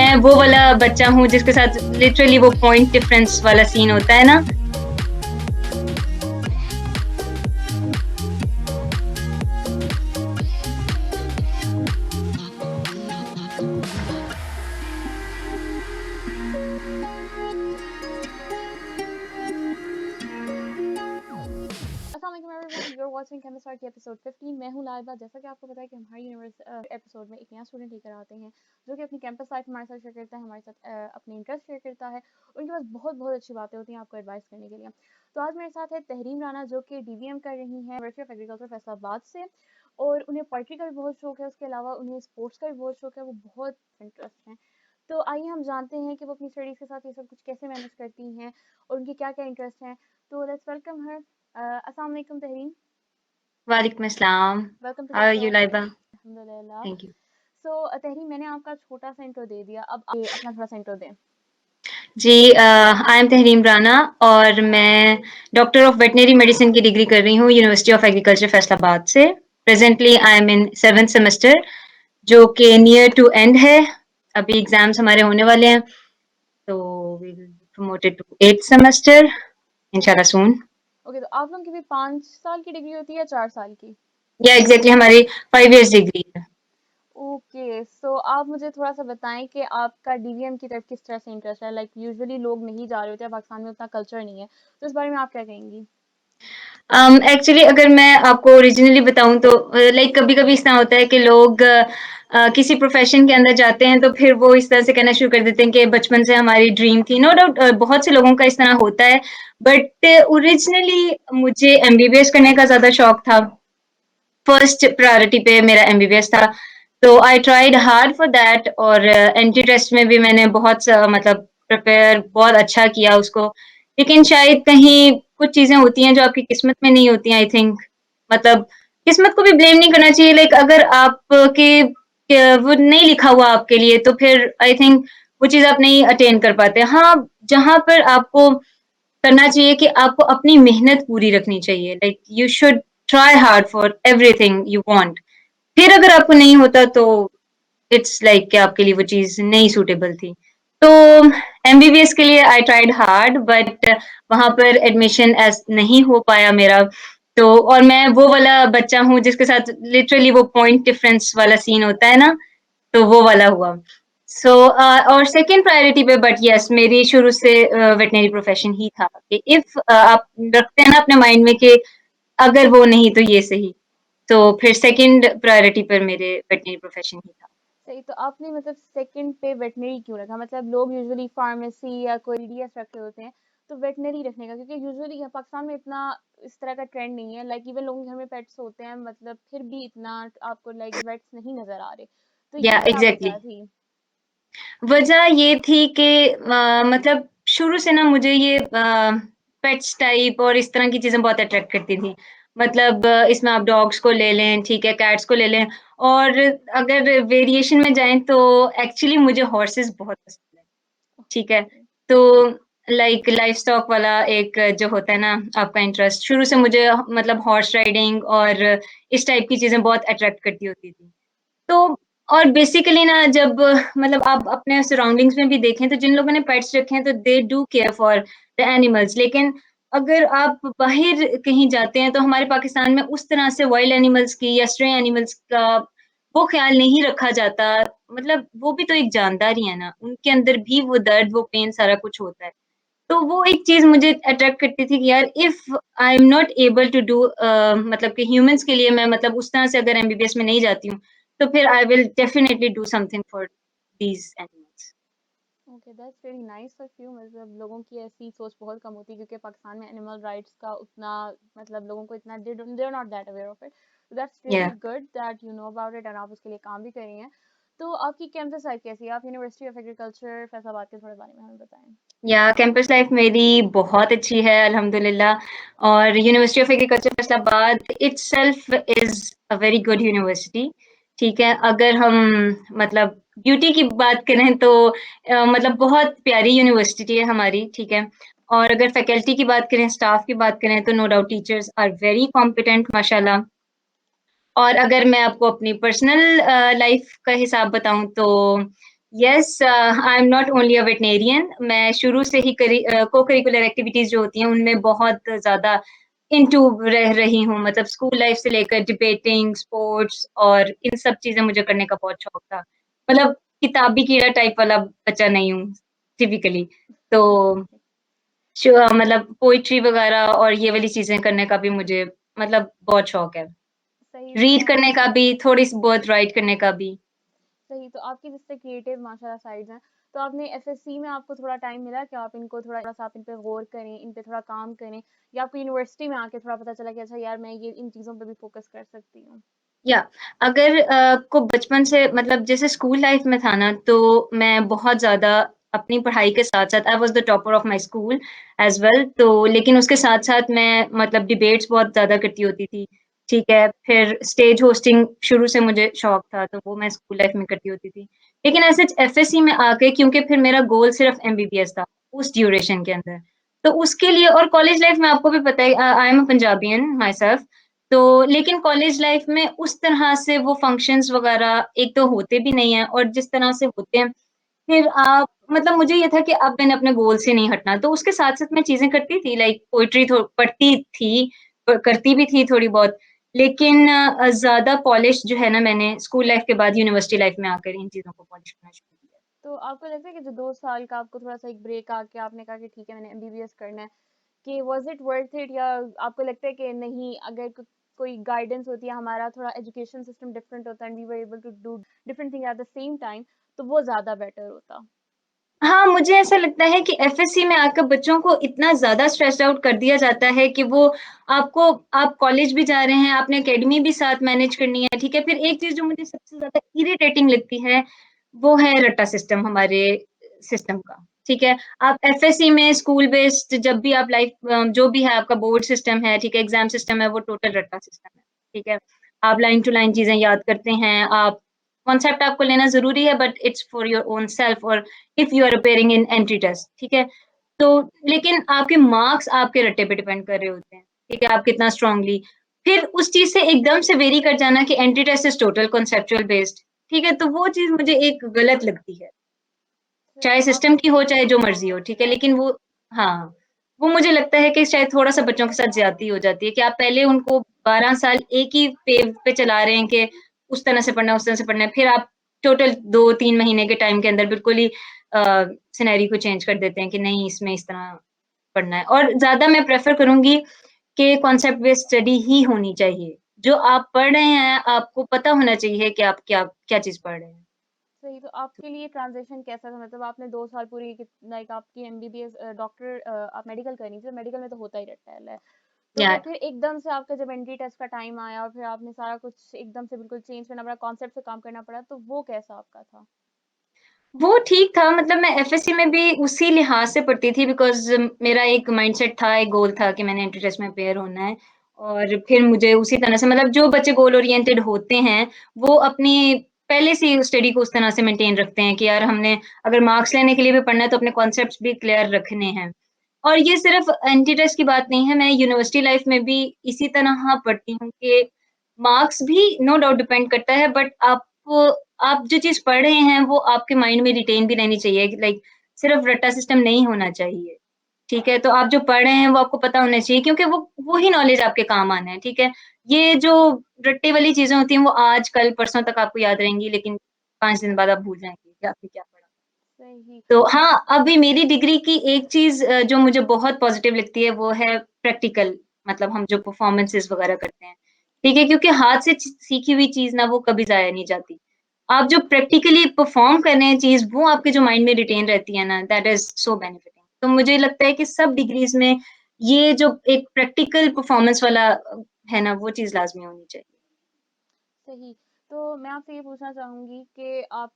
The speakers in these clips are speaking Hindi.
मैं वो वाला बच्चा हूँ जिसके साथ लिटरली वो पॉइंट डिफरेंस वाला सीन होता है ना। अस्सलाम वालेकुम everyone, you are watching chemistry की एपिसोड 15। मैं हूं लाइबा। जैसा कि आपको पता है कि हमारे यूनिवर्स एपिसोड में एक नया स्टूडेंट लेकर आते हैं जो कि अपनी कैंपस लाइफ हमारे साथ शेयर करता है, हमारे साथ अपने इंटरेस्ट शेयर करता है। उनके पास बहुत बहुत अच्छी बातें होती हैं आपको एडवाइस करने के लिए। तो आज मेरे साथ है तहरीम राना जो कि डीवीएम कर रही हैं यूनिवर्सिटी ऑफ एग्रीकल्चर फैसलाबाद से, और उन्हें पोइट्री का भी बहुत शौक है। उसके अलावा उन्हें स्पोर्ट्स का भी बहुत शौक है, वो बहुत इंटरेस्ट हैं। तो आइए हम जानते हैं कि वो अपनी स्टडीज़ के साथ ये सब कुछ कैसे मैनेज करती हैं और उनके क्या क्या इंटरेस्ट हैं। तो लेट्स वेलकम हर। अस्सलाम वालेकुम तहरीम। वालेकुम अस्सलाम। Welcome to the how are show. You Laiba? अल्हम्दुलिल्लाह। Thank you. सो तहरीम, मैंने आपका छोटा सा इंट्रो दे दिया, अब आप अपना थोड़ा सा इंट्रो दें। जी, आई एम तहरीम राना और मैं डॉक्टर ऑफ वेटनरी मेडिसिन की डिग्री कर रही हूँ यूनिवर्सिटी ऑफ एग्रीकल्चर फैसलाबाद से। Presently I am in 7th semester जो कि नियर टू एंड है। अभी एग्जाम्स हमारे होने वाले हैं, तो we will be promoted to 8th semester okay. इंशाल्लाह सून। ओके, तो आप लोगों की भी 5 साल की डिग्री होती है या 4 साल की? या एग्जैक्टली हमारी 5 इयर्स डिग्री है। ओके, सो आप मुझे थोड़ा सा बताएं कि आपका डीवीएम की तरफ किस तरह से इंटरेस्ट है। लाइक यूजुअली लोग नहीं जा रहे होते हैं, पाकिस्तान में उतना कल्चर नहीं है, तो इस बारे में आप क्या कहेंगी? एक्चुअली अगर मैं आपको ओरिजिनली बताऊं तो लाइक कभी-कभी इस तरह होता है कि लोग किसी प्रोफेशन के अंदर जाते हैं तो फिर वो इस तरह से कहना शुरू कर देते हैं कि बचपन से हमारी ड्रीम थी। नो डाउट बहुत से लोगों का इस तरह होता है, बट ओरिजिनली मुझे एमबीबीएस करने का ज़्यादा शौक था। फर्स्ट प्रायोरिटी पे मेरा एमबीबीएस था, तो I tried hard for that और एंट्री टेस्ट में भी मैंने मतलब प्रिपेयर बहुत अच्छा किया उसको। लेकिन शायद कहीं कुछ चीज़ें होती हैं जो आपकी किस्मत में नहीं होती हैं आई थिंक। मतलब किस्मत को भी ब्लेम नहीं करना चाहिए, लाइक अगर आपके वो नहीं लिखा हुआ आपके लिए तो फिर आई थिंक वो चीज़ आप नहीं अटेन कर पाते। हाँ, जहाँ पर आपको करना चाहिए कि आपको अपनी मेहनत पूरी रखनी चाहिए, like you should try hard for everything you want. फिर अगर आपको नहीं होता तो इट्स लाइक कि आपके लिए वो चीज़ नहीं सूटेबल थी। तो एमबीबीएस के लिए आई ट्राइड हार्ड बट वहाँ पर एडमिशन एस नहीं हो पाया मेरा। तो और मैं वो वाला बच्चा हूँ जिसके साथ लिटरली वो पॉइंट डिफरेंस वाला सीन होता है ना, तो वो वाला हुआ। सो और सेकंड प्रायोरिटी पे बट यस मेरी शुरू से वेटनरी प्रोफेशन ही था कि इफ आप रखते हैं ना अपने माइंड में कि अगर वो नहीं तो ये सही, तो फिर सेकंड प्रायोरिटी पर मेरे वेटनरी प्रोफेशन ही था। सही। तो आपने मतलब सेकंड पे वेटनरी क्यों रखा? मतलब लोग यूजुअली फार्मेसी या कोई डीएस रखे होते हैं, तो वेटनरी रखने का क्योंकि यूजुअली यहाँ पाकिस्तान में इतना इस तरह का ट्रेंड नहीं है। लाइक इवन लोगों के घर में पेट्स होते हैं, मतलब फिर भी इतना आपको लाइक वेट्स नहीं नजर आ रहे। तो या ये क्या एग्जैक्टली वजह थी? वजह ये थी कि मतलब शुरू से ना मुझे ये पेट्स टाइप और इस तरह की चीज़ें बहुत अट्रैक्ट करती थी। मतलब इसमें आप डॉग्स को ले लें, ठीक है, कैट्स को ले लें और अगर वेरिएशन में जाएँ तो एक्चुअली मुझे हॉर्सेस बहुत पसंद है, ठीक है। ओके। तो लाइक लाइवस्टॉक वाला एक जो होता है ना आपका इंटरेस्ट, शुरू से मुझे मतलब हॉर्स राइडिंग और इस टाइप की चीज़ें बहुत अट्रैक्ट करती होती थी। तो और बेसिकली ना जब मतलब आप अपने सराउंडिंग्स में भी देखें तो जिन लोगों ने पेट्स रखे हैं तो they do care for the animals, लेकिन अगर आप बाहर कहीं जाते हैं तो हमारे पाकिस्तान में उस तरह से वाइल्ड एनिमल्स की या स्ट्रे एनिमल्स का वो ख्याल नहीं रखा जाता। मतलब वो भी तो एक जानदार ही है ना, उनके अंदर भी वो दर्द, वो पेन सारा कुछ होता है। तो वो एक चीज़ मुझे अट्रैक्ट करती थी कि यार if I am not able to do मतलब कि ह्यूमन्स के लिए मैं मतलब उस तरह से अगर एमबीबीएस में नहीं जाती हूँ, तो फिर I will definitely do something for these animals. Okay, that's very nice of you. मतलब लोगों की ऐसी सोच बहुत कम होती है क्योंकि पाकिस्तान में एनिमल राइट्स का उतना मतलब लोगों को इतना they are not that aware of it. That's really या good that you know about it and आप उसके लिए काम भी कर रही हैं। तो आपकी कैंपस लाइफ कैसी है? आप यूनिवर्सिटी ऑफ एग्रीकल्चर फैसलाबाद के थोड़े बारे में हमें बताएं। कैंपस लाइफ मेरी बहुत अच्छी है अल्हम्दुलिल्लाह। और university of agriculture Faisalabad itself is a very good university, ठीक है। अगर हम मतलब ब्यूटी की बात करें तो मतलब बहुत प्यारी यूनिवर्सिटी है हमारी, ठीक है। और अगर फैकल्टी की बात करें, स्टाफ की बात करें तो no doubt teachers are very competent माशाल्लाह। और अगर मैं आपको अपनी पर्सनल लाइफ का हिसाब बताऊँ तो yes, I am not only a veterinarian, मैं शुरू से ही को करिकुलर एक्टिविटीज जो होती हैं उनमें बहुत ज्यादा इनटू रह रही हूँ। मतलब स्कूल लाइफ से लेकर डिबेटिंग, स्पोर्ट्स और इन सब चीजें मुझे करने का बहुत शौक था। मतलब किताबी कीड़ा टाइप वाला बच्चा नहीं हूँ टिपिकली। तो मतलब पोइट्री वगैरह और ये वाली चीजें करने का भी मुझे मतलब बहुत शौक है। सही तो रीड आप करने का भी, थोड़ी सी बहुत राइट करने का भी। सही तो आपकी जिससे क्रिएटिव माशाल्लाह साइड्स हैं, तो आपने एफएससी में आपको थोड़ा टाइम मिला कि आप इनको थोड़ा-सा आप इन पे गौर करें, इन पे थोड़ा काम करें, या आपको यूनिवर्सिटी में आके थोड़ा पता चला कि अच्छा यार मैं ये इन चीज़ों पे भी फ़ोकस कर सकती हूँ? या अगर को बचपन से मतलब जैसे स्कूल लाइफ में था ना, तो मैं बहुत ज़्यादा अपनी पढ़ाई के साथ-साथ I was the topper of my school as well. तो लेकिन उसके साथ-साथ मैं मतलब डिबेट्स बहुत ज़्यादा करती होती थी, ठीक है? फिर स्टेज होस्टिंग शुरू से मुझे शौक था, तो वो मैं स्कूल लाइफ में करती होती थी। लेकिन एज़ सच एफएससी में आके क्योंकि फिर मेरा गोल सिर्फ़ एमबीबीएस था, उस ड्यूरेशन के अंदर। तो उसके लिए और कॉलेज लाइफ में आपको भी पता है I am a पंजाबियन my self. तो लेकिन कॉलेज लाइफ में उस तरह से वो फंक्शंस वगैरह एक तो होते भी नहीं हैं और जिस तरह से होते हैं, फिर आप मतलब मुझे ये था कि अब मैंने अपने गोल से नहीं हटना, तो उसके साथ-साथ मैं चीज़ें करती थी लाइक पोएट्री पढ़ती थी, करती भी थी थोड़ी बहुत, लेकिन ज़्यादा पॉलिश जो है ना मैंने स्कूल लाइफ के बाद यूनिवर्सिटी लाइफ में आकर इन चीज़ों को पॉलिश करना शुरू किया। तो आपको लगता है कि जो 2 साल का आपको थोड़ा-सा एक ब्रेक आके आपने कहा कि ठीक है मैंने एमबीबीएस करना है, कि वाज़ इट वर्थ इट, या आपको लगता है कि नहीं, अगर कोई गाइडेंस होती है, हमारा थोड़ा एजुकेशन सिस्टम डिफरेंट होता है and we were able to do different thing at the same time, तो वो ज़्यादा बेटर होता? हाँ, मुझे ऐसा लगता है कि एफएससी में आकर बच्चों को इतना ज़्यादा स्ट्रेस्ड आउट कर दिया जाता है कि वो आपको आप कॉलेज भी जा रहे हैं, आपने अकेडमी भी साथ मैनेज करनी है, ठीक है? फिर एक चीज़ जो मुझे सबसे ज़्यादा इरिटेटिंग लगती है, वो है रट्टा सिस्टम हमारे सिस्टम का, ठीक है? आप एफएससी में स्कूल बेस्ड जब भी आप जो भी है आपका बोर्ड सिस्टम है, ठीक है? एग्ज़ाम सिस्टम है, वो टोटल रट्टा सिस्टम है, ठीक है? आप लाइन टू लाइन चीज़ें याद करते हैं, आप कॉन्सेप्ट आपको लेना ज़रूरी है but it's for your own self और if you are appearing in entry test, ठीक है? तो लेकिन आपके मार्क्स आपके रट्टे पे डिपेंड कर रहे होते हैं, ठीक है? आप कितना स्ट्रांगली फिर उस चीज़ से एकदम से वेरी कर जाना कि entry test is total conceptual based, ठीक है? तो वो चीज़ मुझे एक गलत लगती है। सही चाहे तो सिस्टम आपको की हो, चाहे जो मर्ज़ी हो, ठीक है? लेकिन वो हाँ, वो मुझे लगता है कि शायद थोड़ा-सा बच्चों के साथ ज़्यादती हो जाती है कि आप पहले उनको 12 साल एक ही पेव पे चला रहे हैं कि उस तरह से पढ़ना है, उस तरह से पढ़ना है। फिर आप टोटल 2-3 महीने के टाइम के अंदर बिल्कुल ही सिनेरियो को चेंज कर देते हैं कि नहीं इसमें इस तरह पढ़ना है। और ज़्यादा मैं प्रेफ़र करूँगी कि कॉन्सेप्ट बेस्ड स्टडी ही होनी चाहिए। जो आप पढ़ रहे हैं, आपको पता होना चाहिए कि आप क्या क्या चीज़ पढ़ रहे हैं। सही तो आपके लिए ट्रांज़िशन कैसा था? मतलब आपने 2 साल पूरी लाइक आपकी एमबीबीएस डॉक्टर आप मेडिकल करनी थी, मेडिकल में तो होता ही रहता है। या तो फिर एकदम से आपका जब एंट्री टेस्ट का टाइम आया और फिर आपने सारा कुछ एकदम से बिल्कुल चेंज करना पड़ा, कॉन्सेप्ट से काम करना पड़ा, तो वो कैसा आपका था? वो ठीक था मतलब मैं एफएससी में भी उसी लिहाज़ से पढ़ती थी बिकॉज़ मेरा एक माइंडसेट था, एक गोल था कि मैंने एंट्री टेस्ट में अपियर होना है और फिर मुझे उसी तरह से मतलब जो बच्चे गोल ओरिएंटेड होते हैं, वो अपनी पहले से ही स्टडी को उस तरह से मेंटेन रखते हैं कि यार हमने अगर मार्क्स लेने के लिए भी पढ़ना है तो अपने कॉन्सेप्ट्स भी क्लियर रखने हैं। और ये सिर्फ़ एंट्री टेस्ट की बात नहीं है, मैं यूनिवर्सिटी लाइफ़ में भी इसी तरह पढ़ती हूँ कि मार्क्स भी नो डाउट डिपेंड करता है बट आप जो चीज़ पढ़ रहे हैं वो आपके माइंड में रिटेन भी रहनी चाहिए लाइक सिर्फ रट्टा सिस्टम नहीं होना चाहिए, ठीक है? तो आप जो पढ़ रहे हैं वो आपको पता होना चाहिए क्योंकि वो ही नॉलेज आपके काम आना है, ठीक है? ये जो रट्टे वाली चीज़ें होती हैं वो आज, कल, परसों तक आपको याद रहेंगी लेकिन 5 दिन बाद आप भूल जाएँगे कि आपने क्या पढ़ा। सही। तो हाँ, अभी मेरी डिग्री की एक चीज़ जो मुझे बहुत पॉज़िटिव लगती है वो है प्रैक्टिकल मतलब हम जो परफ़ॉर्मेंसेज़ वग़ैरह करते हैं, ठीक है? क्योंकि हाथ से सीखी हुई चीज़ ना वो कभी ज़ाया नहीं जाती। आप जो प्रैक्टिकली परफ़ॉर्म कर रहे हैं चीज़ वो आपके जो माइंड में रिटेन रहती है ना दैट इज़ सो बेनिफिटिंग। तो मुझे लगता है कि सब डिग्रीज़ में ये जो एक प्रैक्टिकल परफ़ॉर्मेंस वाला है ना वो चीज़ लाज़मी होनी चाहिए। सही। तो मैं आपसे ये पूछना चाहूँगी कि आप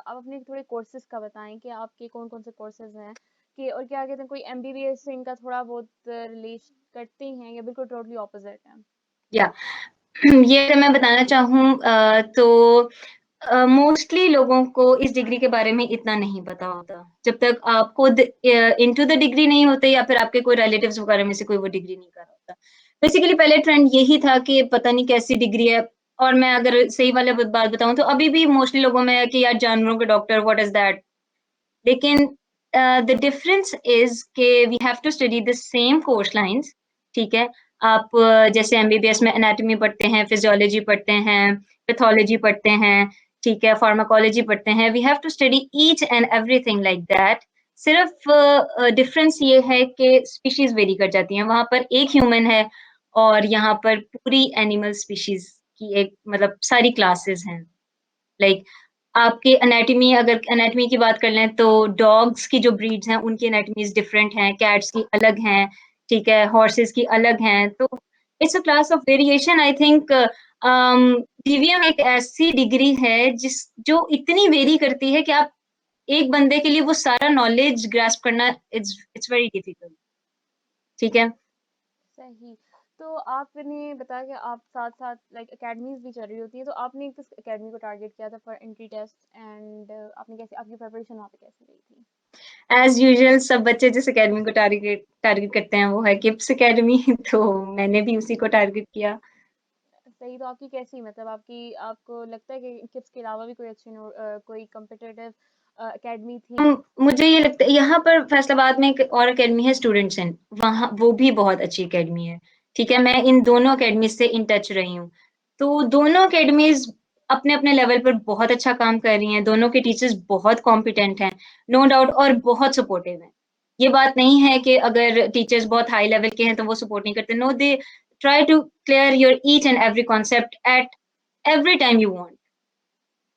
अपने थोड़े कोर्सेज़ का बताएँ कि आपके कौन-कौन से कोर्सेज़ हैं? कि और क्या कहते हैं, कोई एमबीबीएस से इनका थोड़ा बहुत रिलेट करते हैं या बिल्कुल टोटली ऑपोज़िट हैं? या ये अगर मैं बताना चाहूँ तो मोस्टली लोगों को इस डिग्री के बारे में इतना नहीं पता होता। जब तक आप खुद इनटू द डिग्री नहीं होते या फिर आपके कोई रिलेटिव्स वगैरह में से कोई वो डिग्री नहीं कर रहा होता। बेसिकली पहले ट्रेंड यही था कि पता नहीं कैसी डिग्री है, और मैं अगर सही वाला बात बताऊँ तो अभी भी मोस्टली लोगों में है कि यार जानवरों के डॉक्टर व्हाट इज़ दैट? लेकिन द डिफरेंस इज़ के we have to study the same course lines, ठीक है? आप जैसे एमबीबीएस में एनाटॉमी पढ़ते हैं, फिजियोलॉजी पढ़ते हैं, पैथोलॉजी पढ़ते हैं, ठीक है? फार्माकोलॉजी पढ़ते हैं। We have to study each and everything like that. सिर्फ़ डिफरेंस ये है कि स्पीशीज़ वेरी कर जाती हैं। वहाँ पर एक ह्यूमन है और यहाँ पर पूरी एनिमल स्पीशीज़ की एक मतलब सारी क्लासेस हैं। लाइक आपके एनाटॉमी अगर एनाटॉमी की बात कर लें तो डॉग्स की जो ब्रीड्स हैं उनकी एनाटॉमीज़ डिफरेंट हैं, कैट्स की अलग हैं, ठीक है? हॉर्सेस की अलग हैं, तो it's a class of variation I think DVM एक ऐसी डिग्री है जो इतनी वेरी करती है कि आप एक बंदे के लिए वो सारा नॉलेज ग्रास्प करना इट्स वेरी डिफिकल्ट, ठीक है? सही। तो आपने बताया कि आप साथ-साथ लाइक अकेडमीज़ भी चल रही होती हैं, तो आपने किस अकेडमी को टारगेट किया था फॉर एंट्री टेस्ट एंड आपने कैसे आपकी प्रिपरेशन वहाँ पे कैसी रही थी? एज़ यूजुअल सब बच्चे जिस अकेडमी को टारगेट टारगेट करते हैं वो है किड्स अकेडमी तो मैंने भी उसी को टारगेट किया। सही, तो आपकी कैसी मतलब आपको लगता है कि किड्स के अलावा भी कोई कोई कॉम्पिटिटिव अकेडमी थी? मुझे ये लगता है यहाँ पर फैसलाबाद में एक और अकेडमी है स्टूडेंट्स इन, वहाँ वो भी बहुत अच्छी अकेडमी है, ठीक है? मैं इन दोनों अकेडमीज़ से इन टच रही हूँ। तो दोनों अकेडमीज़ अपने-अपने लेवल पर बहुत अच्छा काम कर रही हैं, दोनों के टीचर्स बहुत कॉम्पिटेंट हैं, नो डाउट और बहुत सपोर्टिव हैं। ये बात नहीं है कि अगर टीचर्स बहुत हाई लेवल के हैं तो वो सपोर्ट नहीं करते, no they try to clear your each and every concept at every time you want.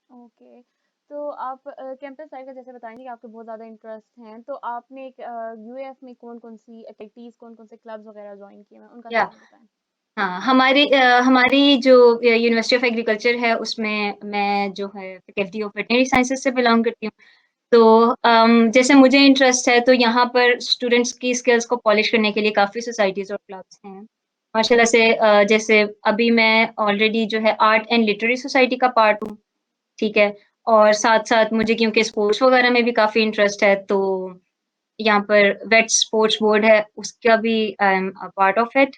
Okay. तो आप कैंपस लाइफ का जैसे बताएँगे कि आपको बहुत ज़्यादा इंटरेस्ट हैं, तो आपने यूएएफ में कौन-कौन सी एक्टिविटीज़, कौन-कौन से क्लब्स वगैरह जॉइन किए हैं? उनका या नाम बताएँ। हाँ, हमारी जो यूनिवर्सिटी ऑफ एग्रीकल्चर है उसमें मैं जो है फैकल्टी ऑफ वेटरनरी साइंसेज़ से बिलॉन्ग करती हूँ। तो जैसे मुझे इंटरेस्ट है तो यहाँ पर स्टूडेंट्स की स्किल्स को पॉलिश करने के लिए काफ़ी सोसाइटीज़ और क्लब्स हैं। माशाल्लाह से जैसे अभी मैं ऑलरेडी जो है आर्ट एंड लिटरेरी सोसाइटी का पार्ट हूँ, ठीक है? और साथ-साथ मुझे क्योंकि स्पोर्ट्स वगैरह में भी काफ़ी इंटरेस्ट है तो यहाँ पर वेट स्पोर्ट्स बोर्ड है, उसका भी I am a part of it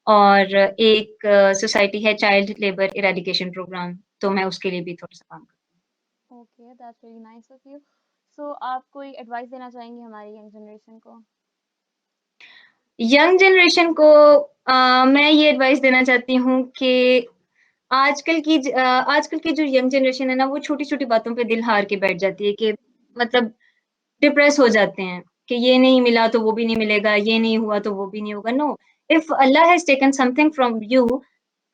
और एक सोसाइटी है चाइल्ड लेबर इरेडिकेशन प्रोग्राम, तो मैं उसके लिए भी थोड़ा-सा काम करती हूँ। Okay, that's really nice of you. So आप कोई एडवाइस देना चाहेंगी हमारी यंग जनरेशन को? यंग जनरेशन को मैं ये एडवाइस देना चाहती हूँ कि आजकल की जो यंग जनरेशन है ना, वो छोटी-छोटी बातों पे दिल हार के बैठ जाती है कि मतलब डिप्रेस हो जाते हैं कि ये नहीं मिला तो वो भी नहीं मिलेगा, ये नहीं हुआ तो वो भी नहीं होगा। No, if Allah has taken something from you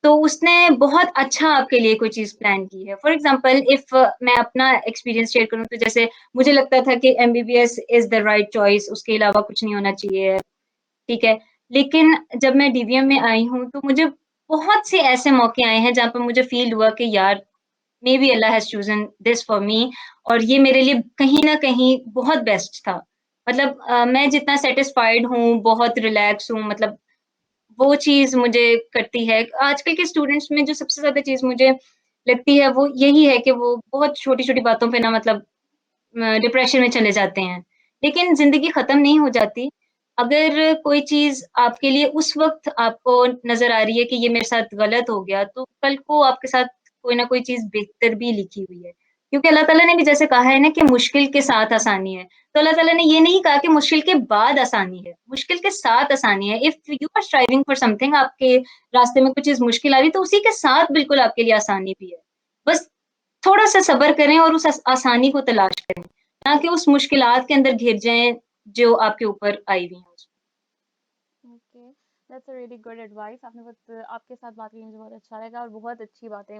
तो उसने बहुत अच्छा आपके लिए कोई चीज़ प्लान की है। फॉर एग्ज़ाम्पल इफ मैं अपना एक्सपीरियंस शेयर करूँ तो जैसे मुझे लगता था कि MBBS is the right choice उसके अलावा कुछ नहीं होना चाहिए, ठीक है? लेकिन जब मैं डीवीएम में आई हूँ तो मुझे बहुत से ऐसे मौके आए हैं जहाँ पे मुझे फ़ील हुआ कि यार may be Allah has chosen this for me और ये मेरे लिए कहीं न कहीं बहुत बेस्ट था। मतलब मैं जितना सैटिस्फाइड हूँ, बहुत रिलैक्स हूँ मतलब वो चीज़ मुझे करती है। आजकल के स्टूडेंट्स में जो सबसे ज़्यादा चीज़ मुझे लगती है वो यही है कि वो बहुत छोटी-छोटी बातों पे ना मतलब डिप्रेशन में चले जाते हैं। लेकिन ज़िंदगी ख़त्म नहीं हो जाती। अगर कोई चीज़ आपके लिए उस वक़्त आपको नज़र आ रही है कि ये मेरे साथ गलत हो गया, तो कल को आपके साथ कोई ना कोई चीज़ बेहतर भी लिखी हुई है। क्योंकि अल्लाह ताला ने भी जैसे कहा है ना कि मुश्किल के साथ आसानी है। तो अल्लाह ताला ने ये नहीं कहा कि मुश्किल के बाद आसानी है, मुश्किल के साथ आसानी है। If you are striving for something आपके रास्ते में कुछ चीज़ मुश्किल आ रही है, तो उसी के साथ बिल्कुल आपके लिए आसानी भी है। बस थोड़ा-सा सब्र करें और उस आसानी को तलाश करें, ना कि उस मुश्किलात के अंदर घिर जाएँ, जो आपके ऊपर आई हुई हैं। Okay, that's a really good advice. आपके साथ बात करके मुझे बहुत अच्छा लगा और बहुत अच्छी बातें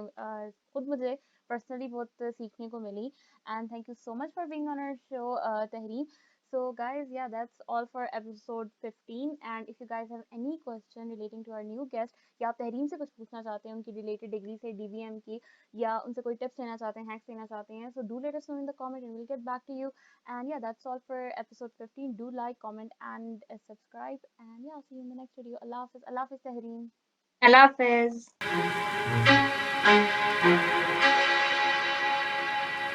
खुद मुझे पर्सनली बहुत सीखने को मिली and thank you so much for being on our show Tahreen. So guys, yeah, that's all for episode 15 and if you guys have any question relating to our new guest या आप तहरीन से कुछ पूछना चाहते हैं उनकी रिलेटेड डिग्री से डीवीएम की या उनसे कोई टिप्स लेना चाहते हैं, हैक्स लेना चाहते हैं, so do let us know in the comment and we'll get back to you. And yeah, that's all for episode 15. Do like, comment, and subscribe. And yeah, I'll see you in the next video. Allah Hafiz. Allah Hafiz, Tahreem. अल्लाह हाफ़िज़।